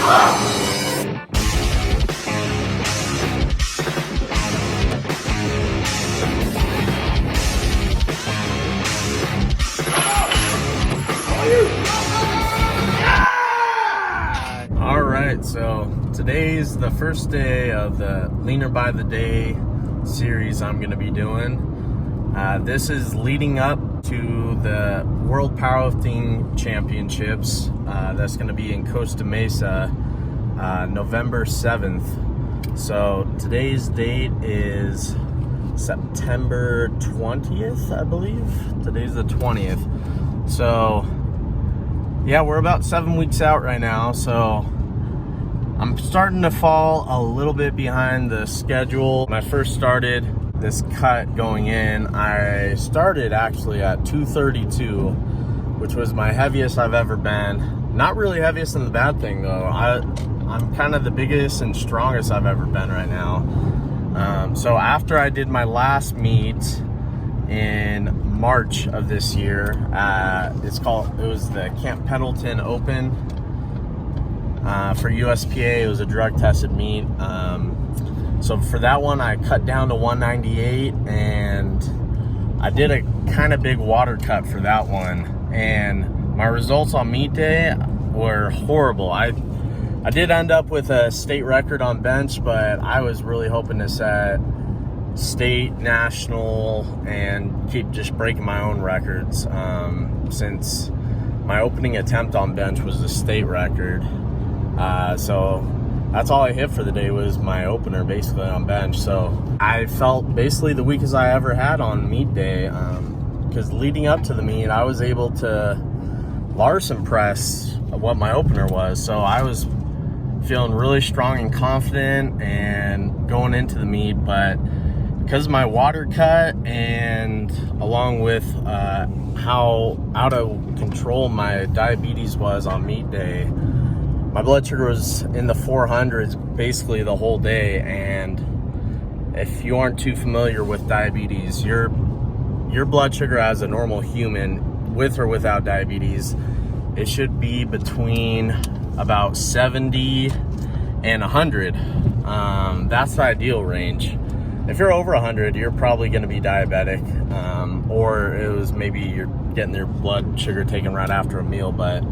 Alright, so today's the first day of the Leaner by the Day series I'm going to be doing. This is leading up to the World Powerlifting Championships. That's going to be in Costa Mesa, November 7th. So today's date is September 20th, I believe. Today's the 20th. So yeah, we're about 7 weeks out right now, so I'm starting to fall a little bit behind the schedule. When I first started this cut going in, I started actually at 232, which was my heaviest I've ever been. Not really heaviest in the bad thing though. I'm kind of the biggest and strongest I've ever been right now. So after I did my last meet in March of this year, it was the Camp Pendleton Open for USPA. It was a drug tested meet. So for that one, I cut down to 198, and I did a kind of big water cut for that one, and my results on meet day were horrible. I did end up with a state record on bench, but I was really hoping to set state, national, and keep just breaking my own records, since my opening attempt on bench was a state record. So that's all I hit for the day was my opener, basically, on bench. So I felt basically the weakest I ever had on meet day, because leading up to the meet, I was able to Larson press what my opener was. So I was feeling really strong and confident and going into the meet, but because of my water cut and along with how out of control my diabetes was on meet day, my blood sugar was in the 400s basically the whole day. And if you aren't too familiar with diabetes, your blood sugar as a normal human, with or without diabetes, it should be between about 70 and 100. That's the ideal range. If you're over 100, you're probably going to be diabetic, or it was maybe you're getting your blood sugar taken right after a meal. But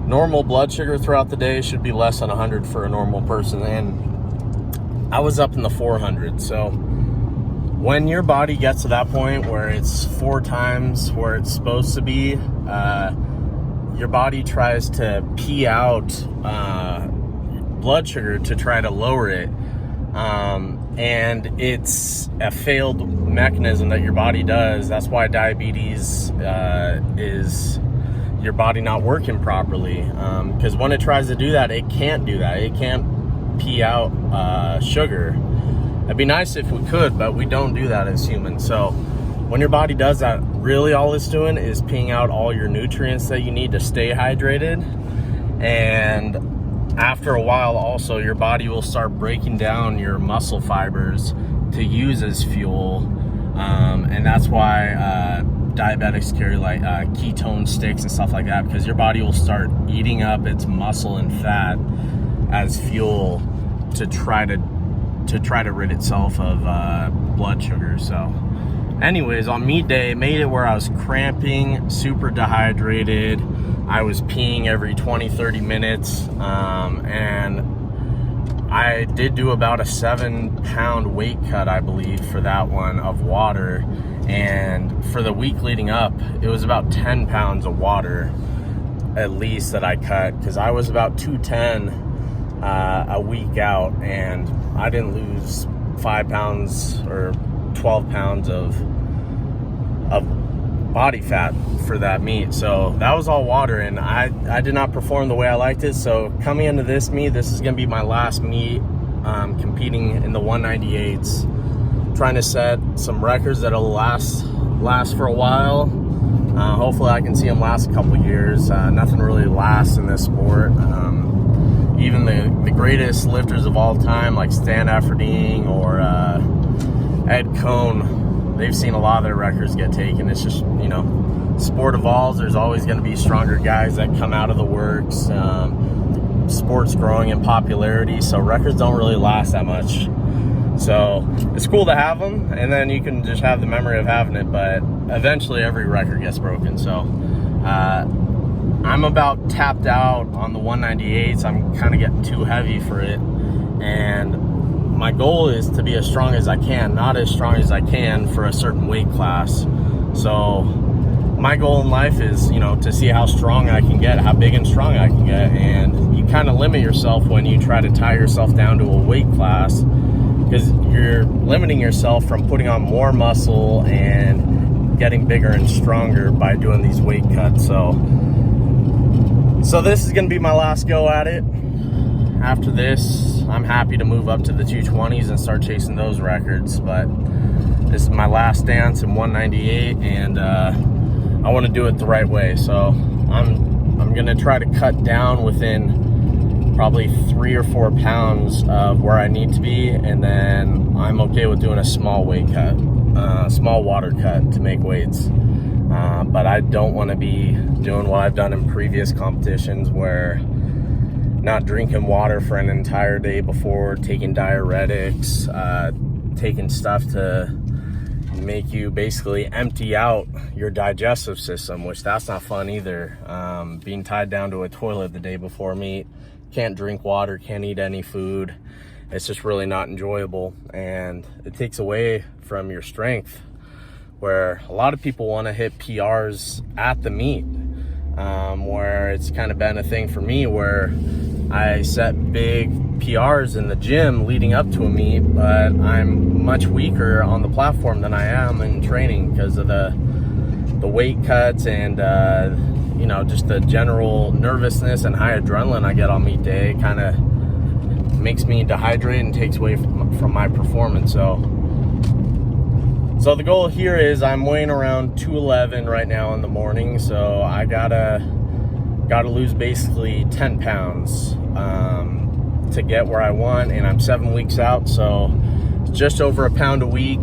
normal blood sugar throughout the day should be less than 100 for a normal person, and I was up in the 400s. So when your body gets to that point where it's 4 times where it's supposed to be, your body tries to pee out blood sugar to try to lower it. And it's a failed mechanism that your body does. That's why diabetes is your body not working properly. Because when it tries to do that, it can't do that. It can't pee out sugar. It'd be nice if we could, but we don't do that as humans. So when your body does that, really all it's doing is peeing out all your nutrients that you need to stay hydrated. And after a while also, your body will start breaking down your muscle fibers to use as fuel, and that's why diabetics carry like ketone sticks and stuff like that, because your body will start eating up its muscle and fat as fuel to try to rid itself of blood sugar. So anyways, on meet day, it made it where I was cramping, super dehydrated. I was peeing every 20-30 minutes, and I did do about a 7-pound weight cut, I believe, for that one of water. And for the week leading up, it was about 10 pounds of water at least that I cut, because I was about 210 a week out, and I didn't lose 5 pounds or 12 pounds of body fat for that meet. So that was all water, and I did not perform the way I liked it. So coming into this meet, this is going to be my last meet competing in the 198s, trying to set some records that'll last for a while. Hopefully I can see them last a couple years. Nothing really lasts in this sport. Even the greatest lifters of all time, like Stan Efferding or Ed Cohn, they've seen a lot of their records get taken. It's just, you know, sport evolves. There's always going to be stronger guys that come out of the works. Sport sport's growing in popularity, so records don't really last that much. So it's cool to have them, and then you can just have the memory of having it, but eventually every record gets broken. So I'm about tapped out on the 198s. I'm kind of getting too heavy for it, and my goal is to be as strong as I can, not as strong as I can for a certain weight class. So my goal in life is, you know, to see how strong I can get, how big and strong I can get. And you kind of limit yourself when you try to tie yourself down to a weight class, because you're limiting yourself from putting on more muscle and getting bigger and stronger by doing these weight cuts. So this is going to be my last go at it. After this, I'm happy to move up to the 220s and start chasing those records. But this is my last dance in 198, and I want to do it the right way. So I'm going to try to cut down within probably 3 or 4 pounds of where I need to be, and then I'm okay with doing a small weight cut, small water cut to make weights. But I don't want to be doing what I've done in previous competitions, where not drinking water for an entire day before, taking diuretics, taking stuff to make you basically empty out your digestive system, which that's not fun either. Being tied down to a toilet the day before meet, can't drink water, can't eat any food. It's just really not enjoyable, and it takes away from your strength, where a lot of people want to hit PRs at the meet, where it's kind of been a thing for me where I set big PRs in the gym leading up to a meet, but I'm much weaker on the platform than I am in training because of the weight cuts and you know, just the general nervousness and high adrenaline I get on meet day. Kind of makes me dehydrate and takes away from my performance. So the goal here is I'm weighing around 211 right now in the morning, so I gotta lose basically 10 pounds to get where I want, and I'm 7 weeks out, so just over a pound a week.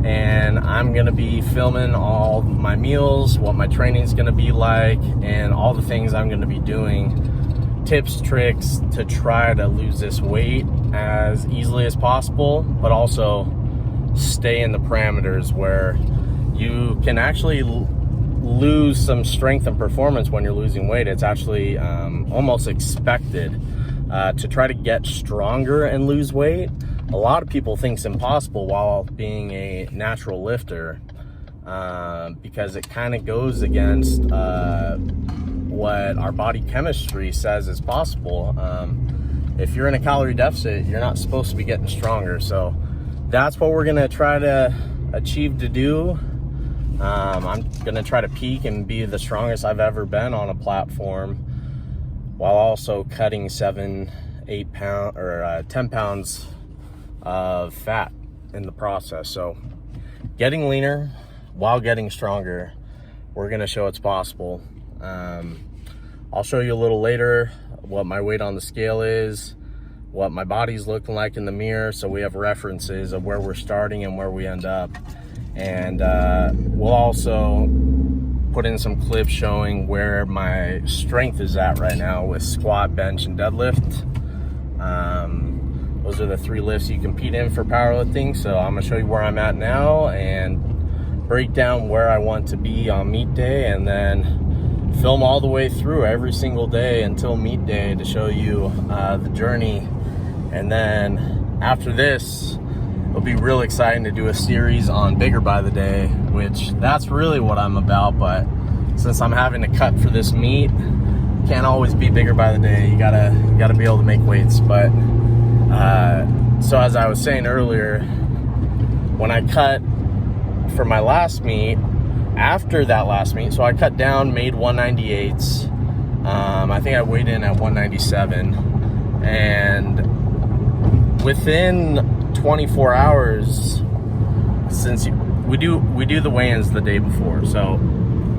And I'm gonna be filming all my meals, what my training's gonna be like, and all the things I'm gonna be doing, tips, tricks to try to lose this weight as easily as possible, but also stay in the parameters where you can actually lose some strength and performance when you're losing weight. It's actually almost expected to try to get stronger and lose weight. A lot of people think it's impossible while being a natural lifter, because it kind of goes against what our body chemistry says is possible. If you're in a calorie deficit, you're not supposed to be getting stronger. So that's what we're gonna try to achieve to do. I'm gonna try to peak and be the strongest I've ever been on a platform, while also cutting 7, 8 pounds or 10 pounds of fat in the process. So getting leaner while getting stronger, we're gonna show it's possible. I'll show you a little later what my weight on the scale is, what my body's looking like in the mirror, so we have references of where we're starting and where we end up. And we'll also put in some clips showing where my strength is at right now with squat, bench, and deadlift. Those are the 3 lifts you compete in for powerlifting. So I'm gonna show you where I'm at now and break down where I want to be on meet day, and then film all the way through every single day until meet day to show you the journey. And then after this, it'll be real exciting to do a series on bigger by the day, which that's really what I'm about. But since I'm having to cut for this meet, can't always be bigger by the day. You gotta be able to make weights. But so as I was saying earlier, when I cut for my last meet, after that last meet, so I cut down, made 198s. I think I weighed in at 197, and within 24 hours, since we do the weigh-ins the day before, so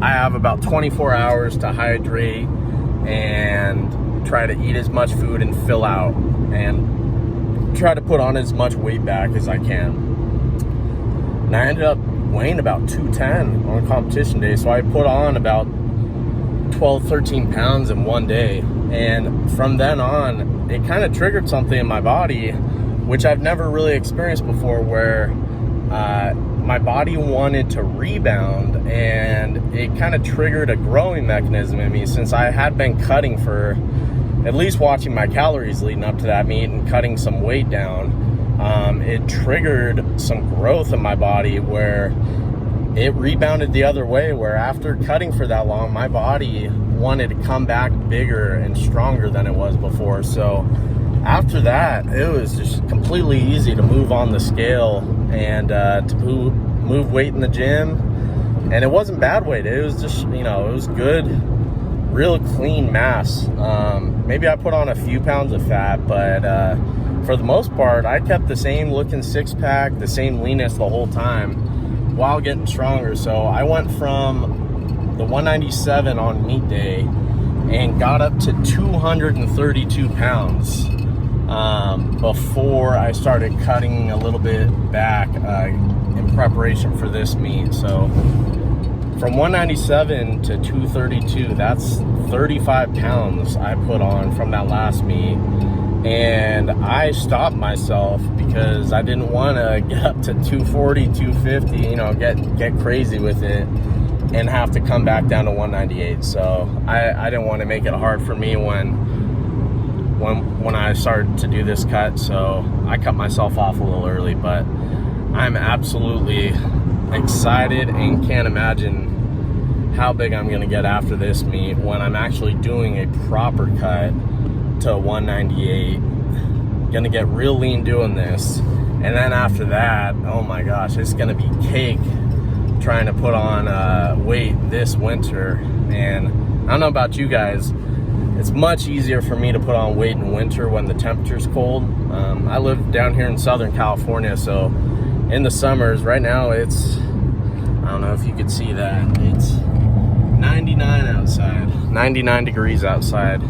I have about 24 hours to hydrate and try to eat as much food and fill out and try to put on as much weight back as I can. And I ended up weighing about 210 on competition day, so I put on about 12-13 pounds in one day. And from then on, it kind of triggered something in my body, which I've never really experienced before, where my body wanted to rebound, and it kind of triggered a growing mechanism in me. Since I had been cutting for at least watching my calories leading up to that meet and cutting some weight down, it triggered some growth in my body where it rebounded the other way, where after cutting for that long, my body wanted to come back bigger and stronger than it was before. So after that, it was just completely easy to move on the scale and to move weight in the gym. And it wasn't bad weight. It was just, it was good, real clean mass. Maybe I put on a few pounds of fat, but for the most part, I kept the same looking six-pack, the same leanness the whole time while getting stronger. So I went from the 197 on meet day and got up to 232 pounds before I started cutting a little bit back in preparation for this meet. So from 197 to 232, that's 35 pounds I put on from that last meet. And I stopped myself because I didn't want to get up to 240, 250, get crazy with it and have to come back down to 198. So I didn't want to make it hard for me when I started to do this cut. So I cut myself off a little early, but I'm absolutely excited and can't imagine how big I'm going to get after this meet when I'm actually doing a proper cut to 198. Gonna get real lean doing this, and then after that, oh my gosh, it's gonna be cake trying to put on weight this winter. And I don't know about you guys, it's much easier for me to put on weight in winter when the temperature's cold. I live down here in Southern California, so in the summers, right now it's, I don't know if you could see that, it's 99 outside, 99 degrees outside.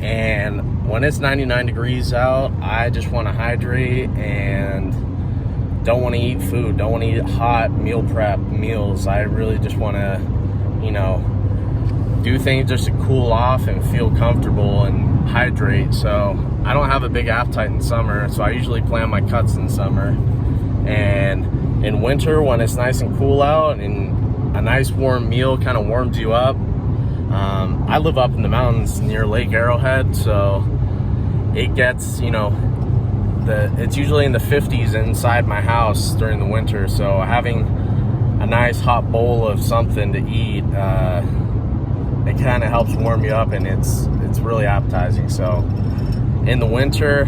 And when it's 99 degrees out, I just want to hydrate and don't want to eat food, don't want to eat hot meal prep meals. I really just want to, do things just to cool off and feel comfortable and hydrate. So I don't have a big appetite in summer, so I usually plan my cuts in summer. And in winter, when it's nice and cool out and a nice warm meal kind of warms you up, I live up in the mountains near Lake Arrowhead, so it gets, it's usually in the 50s inside my house during the winter. So having a nice hot bowl of something to eat, it kind of helps warm you up, and it's really appetizing. So in the winter,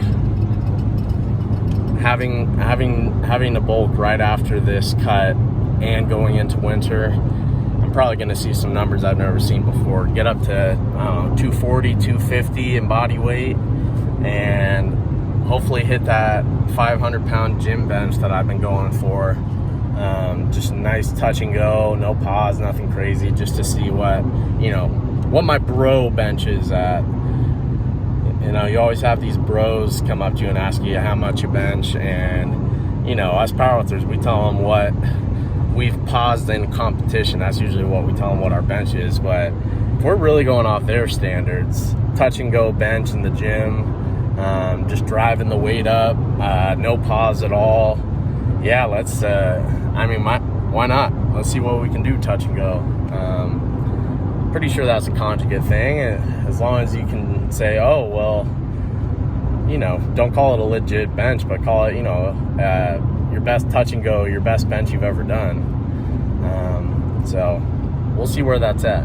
having a bulk right after this cut and going into winter, probably going to see some numbers I've never seen before. Get up to 240, 250 in body weight, and hopefully hit that 500-pound gym bench that I've been going for. Just a nice touch and go, no pause, nothing crazy, just to see what my bro bench is at. You always have these bros come up to you and ask you how much you bench, and us powerlifters, we tell them what we've paused in competition. That's usually what we tell them what our bench is. But if we're really going off their standards, touch and go bench in the gym, just driving the weight up, no pause at all. Yeah, let's, why not? Let's see what we can do touch and go. Pretty sure that's a conjugate thing, as long as you can say, oh, well, don't call it a legit bench, but call it, your best touch and go, your best bench you've ever done. So we'll see where that's at.